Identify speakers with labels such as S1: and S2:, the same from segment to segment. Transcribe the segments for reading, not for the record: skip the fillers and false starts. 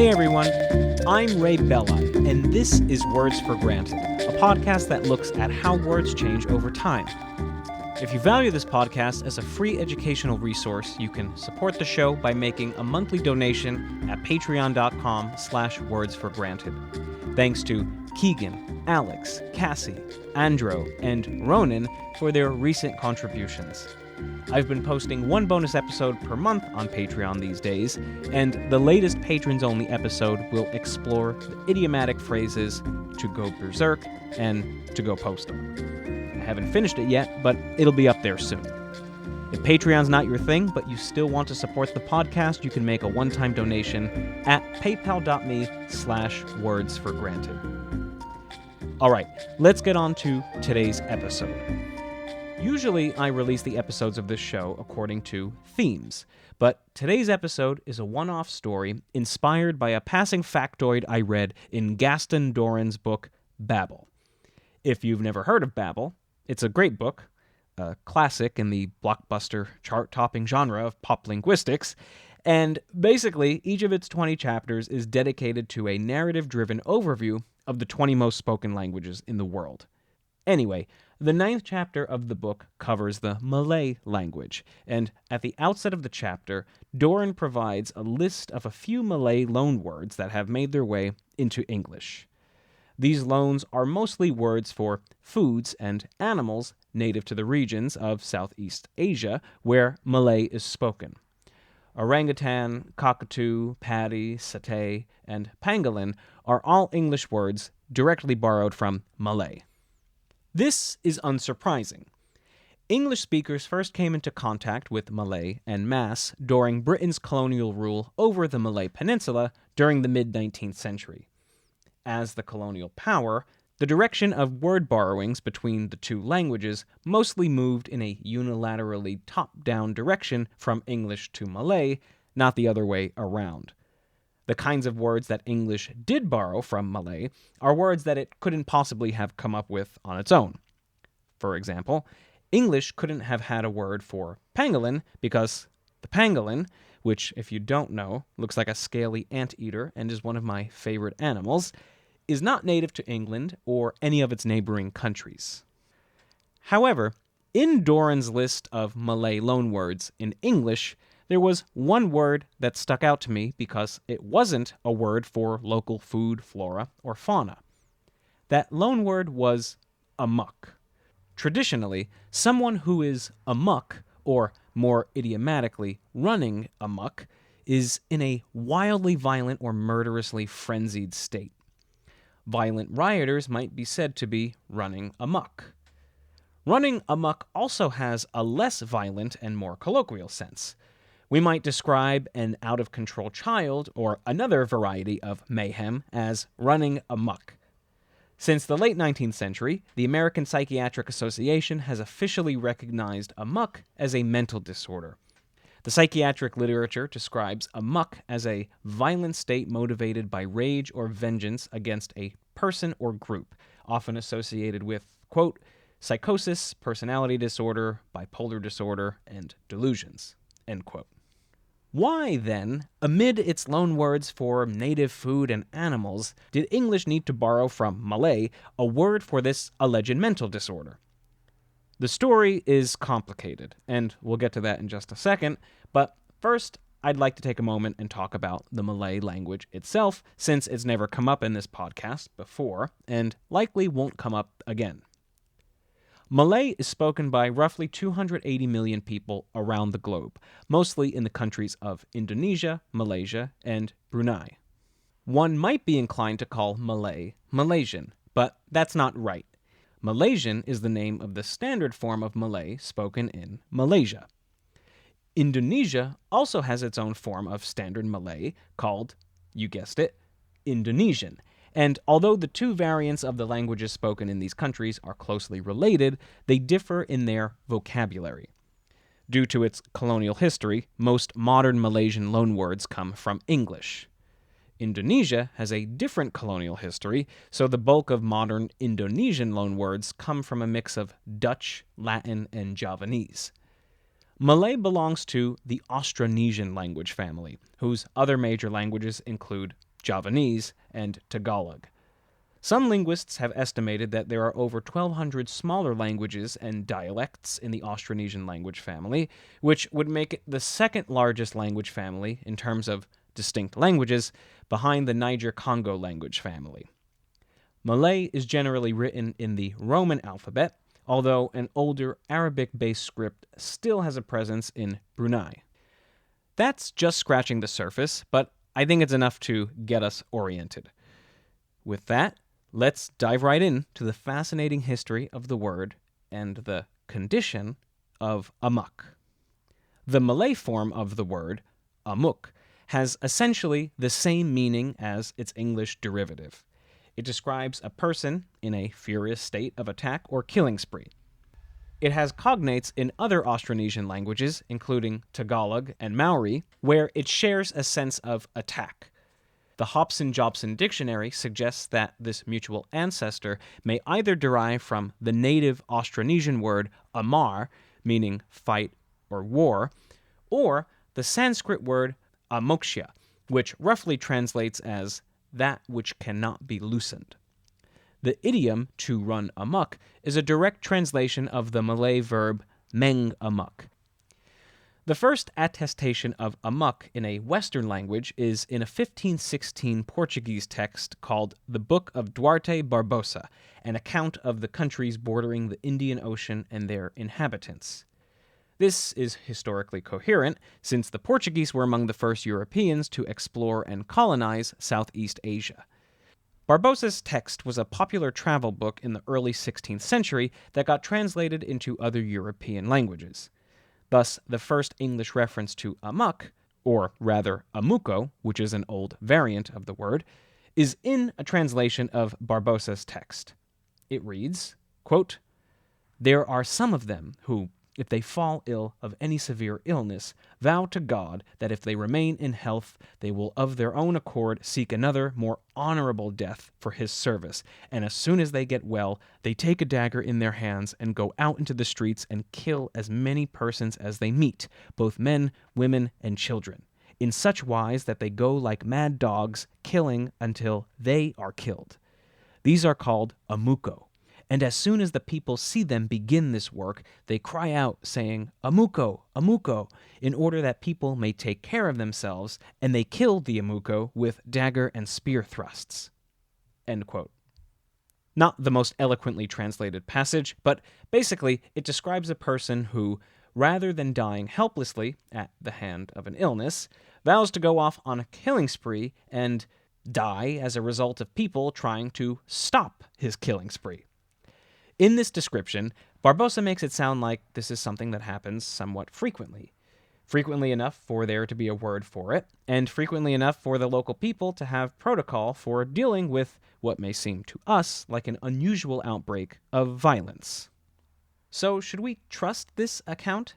S1: Hey everyone, I'm Ray Bella, and this is Words for Granted, a podcast that looks at how words change over time. If you value this podcast as a free educational resource, you can support the show by making a monthly donation at patreon.com/wordsforgranted. Thanks to Keegan, Alex, Cassie, Andro, and Ronan for their recent contributions. I've been posting one bonus episode per month on Patreon these days, and the latest patrons-only episode will explore the idiomatic phrases to go berserk and to go postal. I haven't finished it yet, but it'll be up there soon. If Patreon's not your thing, but you still want to support the podcast, you can make a one-time donation at paypal.me/wordsforgranted. All right, let's get on to today's episode. Usually, I release the episodes of this show according to themes, but today's episode is a one-off story inspired by a passing factoid I read in Gaston Doran's book, Babel. If you've never heard of Babel, it's a great book, a classic in the blockbuster chart-topping genre of pop linguistics, and basically, each of its 20 chapters is dedicated to a narrative-driven overview of the 20 most spoken languages in the world. Anyway, the 9th chapter of the book covers the Malay language, and at the outset of the chapter, Doran provides a list of a few Malay loanwords that have made their way into English. These loans are mostly words for foods and animals native to the regions of Southeast Asia where Malay is spoken. Orangutan, cockatoo, paddy, satay, and pangolin are all English words directly borrowed from Malay. This is unsurprising. English speakers first came into contact with Malay en masse during Britain's colonial rule over the Malay Peninsula during the mid-19th century. As the colonial power, the direction of word borrowings between the two languages mostly moved in a unilaterally top-down direction from English to Malay, not the other way around. The kinds of words that English did borrow from Malay are words that it couldn't possibly have come up with on its own. For example, English couldn't have had a word for pangolin because the pangolin, which, if you don't know, looks like a scaly anteater and is one of my favorite animals, is not native to England or any of its neighboring countries. However, in Doran's list of Malay loanwords in English, there was one word that stuck out to me because it wasn't a word for local food, flora, or fauna. That loanword was amok. Traditionally, someone who is amok, or more idiomatically, running amok, is in a wildly violent or murderously frenzied state. Violent rioters might be said to be running amok. Running amok also has a less violent and more colloquial sense. We might describe an out-of-control child or another variety of mayhem as running amok. Since the late 19th century, the American Psychiatric Association has officially recognized amok as a mental disorder. The psychiatric literature describes amok as a violent state motivated by rage or vengeance against a person or group, often associated with, quote, psychosis, personality disorder, bipolar disorder, and delusions, end quote. Why, then, amid its loanwords for native food and animals, did English need to borrow from Malay a word for this alleged mental disorder? The story is complicated, and we'll get to that in just a second, but first, I'd like to take a moment and talk about the Malay language itself, since it's never come up in this podcast before, and likely won't come up again. Malay is spoken by roughly 280 million people around the globe, mostly in the countries of Indonesia, Malaysia, and Brunei. One might be inclined to call Malay Malaysian, but that's not right. Malaysian is the name of the standard form of Malay spoken in Malaysia. Indonesia also has its own form of standard Malay called, you guessed it, Indonesian. And although the two variants of the languages spoken in these countries are closely related, they differ in their vocabulary. Due to its colonial history, most modern Malaysian loanwords come from English. Indonesia has a different colonial history, so the bulk of modern Indonesian loanwords come from a mix of Dutch, Latin, and Javanese. Malay belongs to the Austronesian language family, whose other major languages include Javanese, and Tagalog. Some linguists have estimated that there are over 1,200 smaller languages and dialects in the Austronesian language family, which would make it the second largest language family in terms of distinct languages, behind the Niger-Congo language family. Malay is generally written in the Roman alphabet, although an older Arabic-based script still has a presence in Brunei. That's just scratching the surface, but I think it's enough to get us oriented. With that, let's dive right in to the fascinating history of the word and the condition of amok. The Malay form of the word, amok, has essentially the same meaning as its English derivative. It describes a person in a furious state of attack or killing spree. It has cognates in other Austronesian languages, including Tagalog and Maori, where it shares a sense of attack. The Hobson-Jobson dictionary suggests that this mutual ancestor may either derive from the native Austronesian word amar, meaning fight or war, or the Sanskrit word amoksha, which roughly translates as that which cannot be loosened. The idiom to run amok is a direct translation of the Malay verb meng amok. The first attestation of amok in a Western language is in a 1516 Portuguese text called the Book of Duarte Barbosa, an account of the countries bordering the Indian Ocean and their inhabitants. This is historically coherent, since the Portuguese were among the first Europeans to explore and colonize Southeast Asia. Barbosa's text was a popular travel book in the early 16th century that got translated into other European languages. Thus, the first English reference to amok, or rather amuko, which is an old variant of the word, is in a translation of Barbosa's text. It reads, quote, "There are some of them who, if they fall ill of any severe illness, vow to God that if they remain in health, they will of their own accord seek another, more honorable death for his service, and as soon as they get well, they take a dagger in their hands and go out into the streets and kill as many persons as they meet, both men, women, and children, in such wise that they go like mad dogs, killing until they are killed. These are called amuko. And as soon as the people see them begin this work, they cry out, saying, 'Amuko, Amuko,' in order that people may take care of themselves, and they kill the Amuko with dagger and spear thrusts." End quote. Not the most eloquently translated passage, but basically it describes a person who, rather than dying helplessly at the hand of an illness, vows to go off on a killing spree and die as a result of people trying to stop his killing spree. In this description, Barbosa makes it sound like this is something that happens somewhat frequently. Frequently enough for there to be a word for it, and frequently enough for the local people to have protocol for dealing with what may seem to us like an unusual outbreak of violence. So, should we trust this account?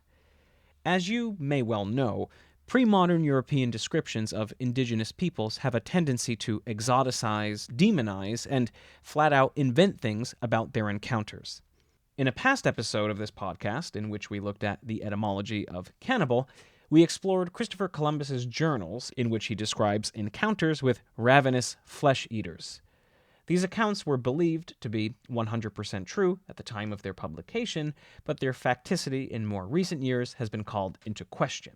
S1: As you may well know, pre-modern European descriptions of indigenous peoples have a tendency to exoticize, demonize, and flat-out invent things about their encounters. In a past episode of this podcast, in which we looked at the etymology of cannibal, we explored Christopher Columbus's journals, in which he describes encounters with ravenous flesh-eaters. These accounts were believed to be 100% true at the time of their publication, but their facticity in more recent years has been called into question.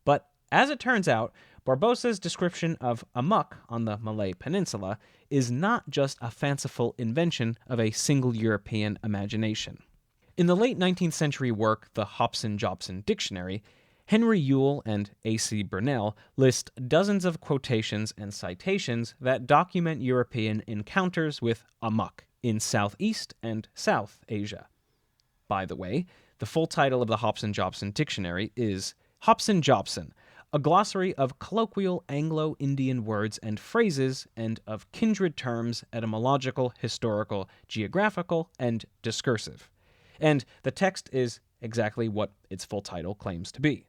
S1: But as it turns out, Barbosa's description of amok on the Malay Peninsula is not just a fanciful invention of a single European imagination. In the late 19th century work, the Hobson-Jobson Dictionary, Henry Yule and A.C. Burnell list dozens of quotations and citations that document European encounters with amok in Southeast and South Asia. By the way, the full title of the Hobson-Jobson Dictionary is Hobson-Jobson, a glossary of colloquial Anglo-Indian words and phrases and of kindred terms, etymological, historical, geographical, and discursive. And the text is exactly what its full title claims to be.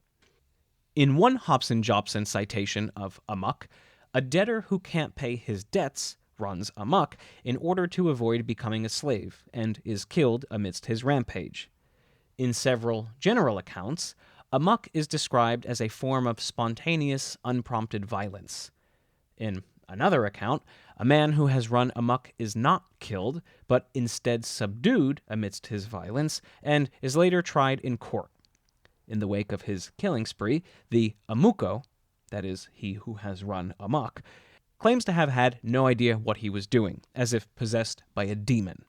S1: In one Hobson-Jobson citation of amok, a debtor who can't pay his debts runs amok in order to avoid becoming a slave and is killed amidst his rampage. In several general accounts, amok is described as a form of spontaneous, unprompted violence. In another account, a man who has run amok is not killed, but instead subdued amidst his violence, and is later tried in court. In the wake of his killing spree, the amuko, that is, he who has run amok, claims to have had no idea what he was doing, as if possessed by a demon.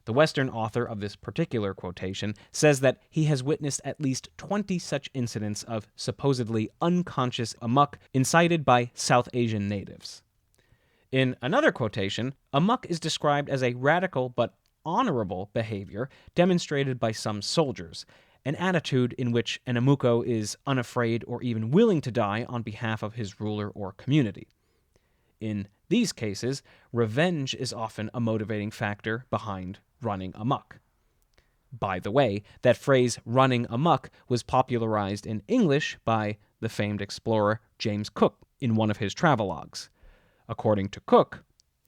S1: The Western author of this particular quotation says that he has witnessed at least 20 such incidents of supposedly unconscious amok incited by South Asian natives. In another quotation, amok is described as a radical but honorable behavior demonstrated by some soldiers, an attitude in which an amuko is unafraid or even willing to die on behalf of his ruler or community. In these cases, revenge is often a motivating factor behind running amok. By the way, that phrase running amok was popularized in English by the famed explorer James Cook in one of his travelogues. According to Cook,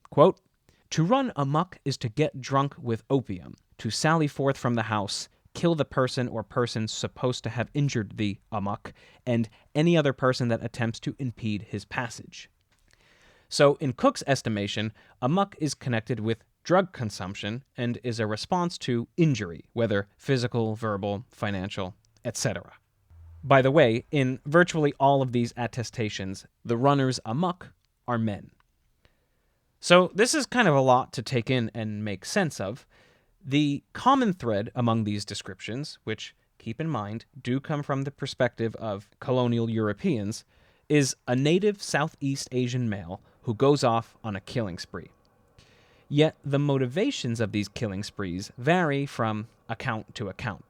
S1: quote, "To run amok is to get drunk with opium, to sally forth from the house, kill the person or persons supposed to have injured the amok, and any other person that attempts to impede his passage." So, in Cook's estimation, amok is connected with drug consumption and is a response to injury, whether physical, verbal, financial, etc. By the way, in virtually all of these attestations, the runners amok are men. So this is kind of a lot to take in and make sense of. The common thread among these descriptions, which, keep in mind, do come from the perspective of colonial Europeans, is a native Southeast Asian male who goes off on a killing spree. Yet the motivations of these killing sprees vary from account to account.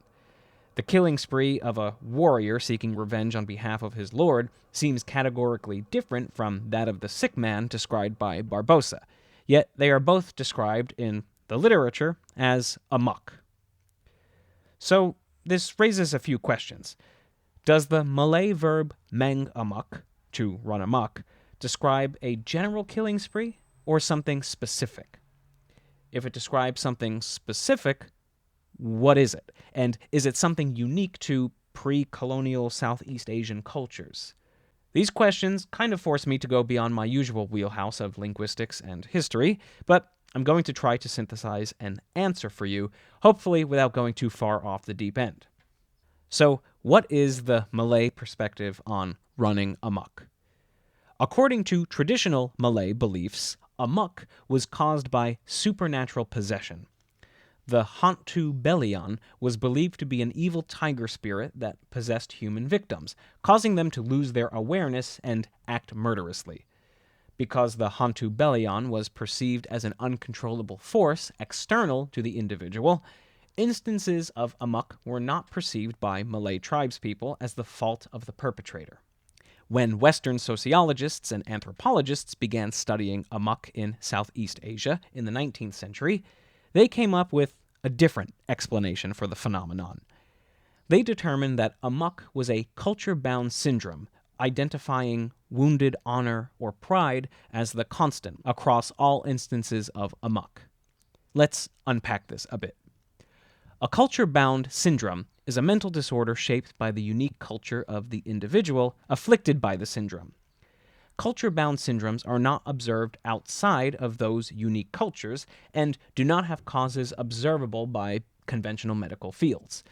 S1: The killing spree of a warrior seeking revenge on behalf of his lord seems categorically different from that of the sick man described by Barbosa, yet they are both described in the literature as amok. So this raises a few questions. Does the Malay verb mang amok, to run amok, describe a general killing spree or something specific? If it describes something specific, what is it? And is it something unique to pre-colonial Southeast Asian cultures? These questions kind of force me to go beyond my usual wheelhouse of linguistics and history, but I'm going to try to synthesize an answer for you, hopefully without going too far off the deep end. So, what is the Malay perspective on running amok? According to traditional Malay beliefs, amok was caused by supernatural possession. The hantu belian was believed to be an evil tiger spirit that possessed human victims, causing them to lose their awareness and act murderously. Because the hantu belian was perceived as an uncontrollable force external to the individual, instances of amok were not perceived by Malay tribespeople as the fault of the perpetrator. When Western sociologists and anthropologists began studying amok in Southeast Asia in the 19th century, they came up with a different explanation for the phenomenon. They determined that amok was a culture-bound syndrome, identifying wounded honor or pride as the constant across all instances of amok. Let's unpack this a bit. A culture-bound syndrome is a mental disorder shaped by the unique culture of the individual afflicted by the syndrome. Culture-bound syndromes are not observed outside of those unique cultures and do not have causes observable by conventional medical fields.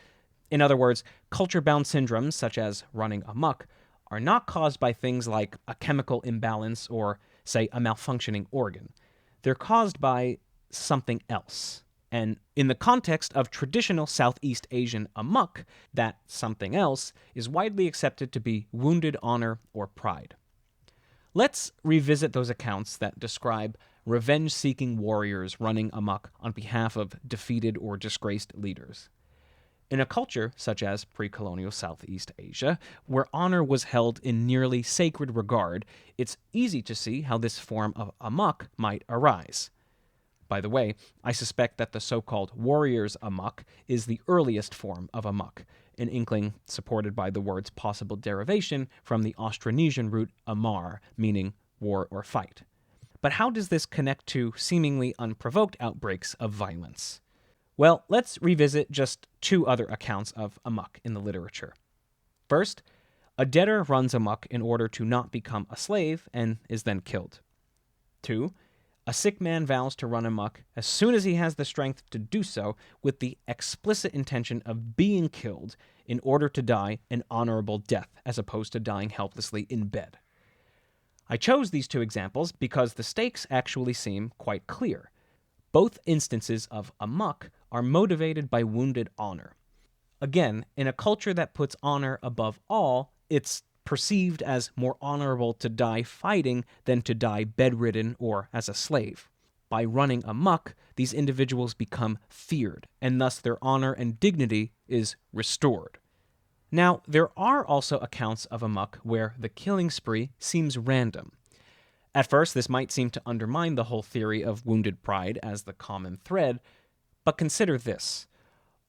S1: In other words, culture-bound syndromes, such as running amok, are not caused by things like a chemical imbalance or, say, a malfunctioning organ. They're caused by something else. And in the context of traditional Southeast Asian amok, that something else is widely accepted to be wounded honor or pride. Let's revisit those accounts that describe revenge-seeking warriors running amok on behalf of defeated or disgraced leaders. In a culture such as pre-colonial Southeast Asia, where honor was held in nearly sacred regard, it's easy to see how this form of amok might arise. By the way, I suspect that the so-called warriors amok is the earliest form of amok, an inkling supported by the word's possible derivation from the Austronesian root amar, meaning war or fight. But how does this connect to seemingly unprovoked outbreaks of violence? Well, let's revisit just two other accounts of amok in the literature. First, A debtor runs amok in order to not become a slave and is then killed. 2. A sick man vows to run amok as soon as he has the strength to do so with the explicit intention of being killed in order to die an honorable death as opposed to dying helplessly in bed. I chose these two examples because the stakes actually seem quite clear. Both instances of amok are motivated by wounded honor. Again, in a culture that puts honor above all, it's perceived as more honorable to die fighting than to die bedridden or as a slave. By running amok, these individuals become feared, and thus their honor and dignity is restored. Now, there are also accounts of amok where the killing spree seems random. At first, this might seem to undermine the whole theory of wounded pride as the common thread, but consider this.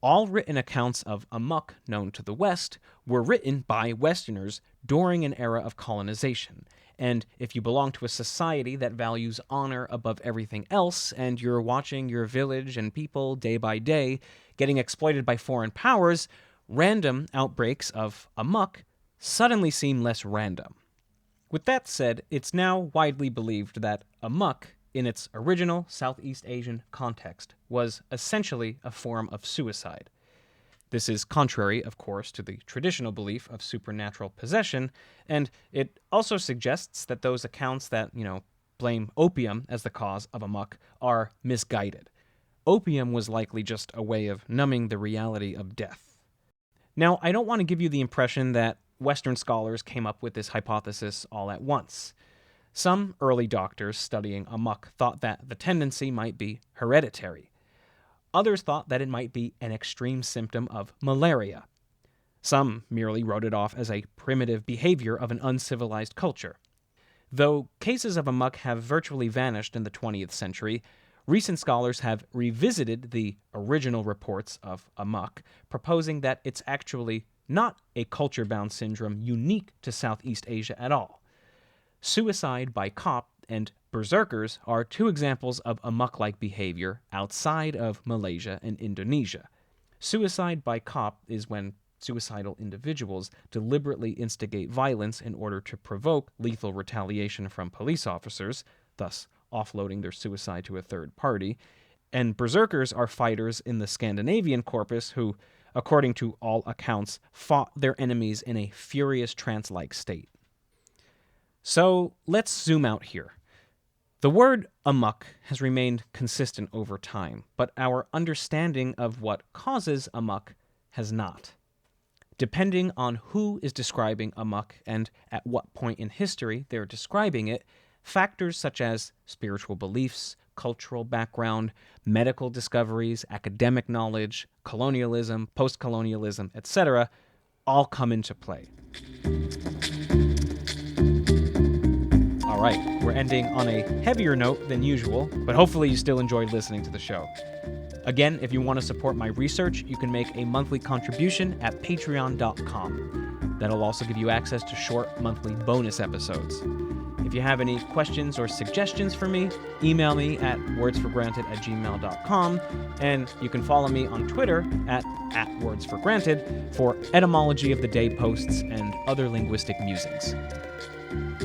S1: All written accounts of amok known to the West were written by Westerners during an era of colonization, and if you belong to a society that values honor above everything else, and you're watching your village and people day by day getting exploited by foreign powers, random outbreaks of amok suddenly seem less random. With that said, it's now widely believed that amok, in its original Southeast Asian context, was essentially a form of suicide. This is contrary, of course, to the traditional belief of supernatural possession, and it also suggests that those accounts that, blame opium as the cause of amok are misguided. Opium was likely just a way of numbing the reality of death. Now, I don't want to give you the impression that Western scholars came up with this hypothesis all at once. Some early doctors studying amok thought that the tendency might be hereditary. Others thought that it might be an extreme symptom of malaria. Some merely wrote it off as a primitive behavior of an uncivilized culture. Though cases of amok have virtually vanished in the 20th century, recent scholars have revisited the original reports of amok, proposing that it's actually not a culture-bound syndrome unique to Southeast Asia at all. Suicide by cop and berserkers are two examples of amok-like behavior outside of Malaysia and Indonesia. Suicide by cop is when suicidal individuals deliberately instigate violence in order to provoke lethal retaliation from police officers, thus offloading their suicide to a third party, and berserkers are fighters in the Scandinavian corpus who, according to all accounts, fought their enemies in a furious trance-like state. So let's zoom out here. The word amok has remained consistent over time, but our understanding of what causes amok has not. Depending on who is describing amok and at what point in history they're describing it, factors such as spiritual beliefs, cultural background, medical discoveries, academic knowledge, colonialism, post-colonialism, etc., all come into play. All right, we're ending on a heavier note than usual, but hopefully you still enjoyed listening to the show. Again, if you want to support my research, you can make a monthly contribution at patreon.com. That'll also give you access to short monthly bonus episodes. If you have any questions or suggestions for me, email me at wordsforgranted@gmail.com, and you can follow me on Twitter at @wordsforgranted for etymology of the day posts and other linguistic musings.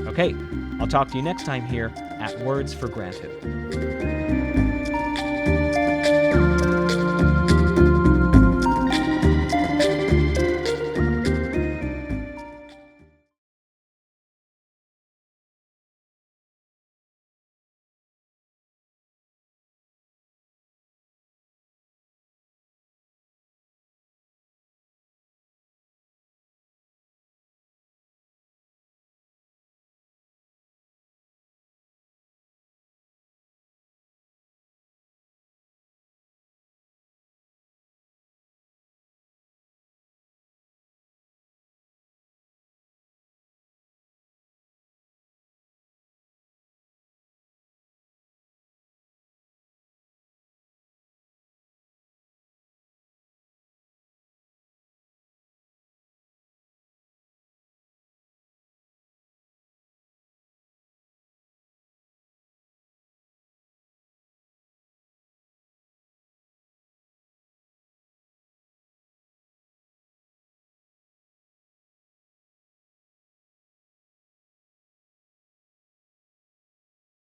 S1: Okay, I'll talk to you next time here at Words for Granted.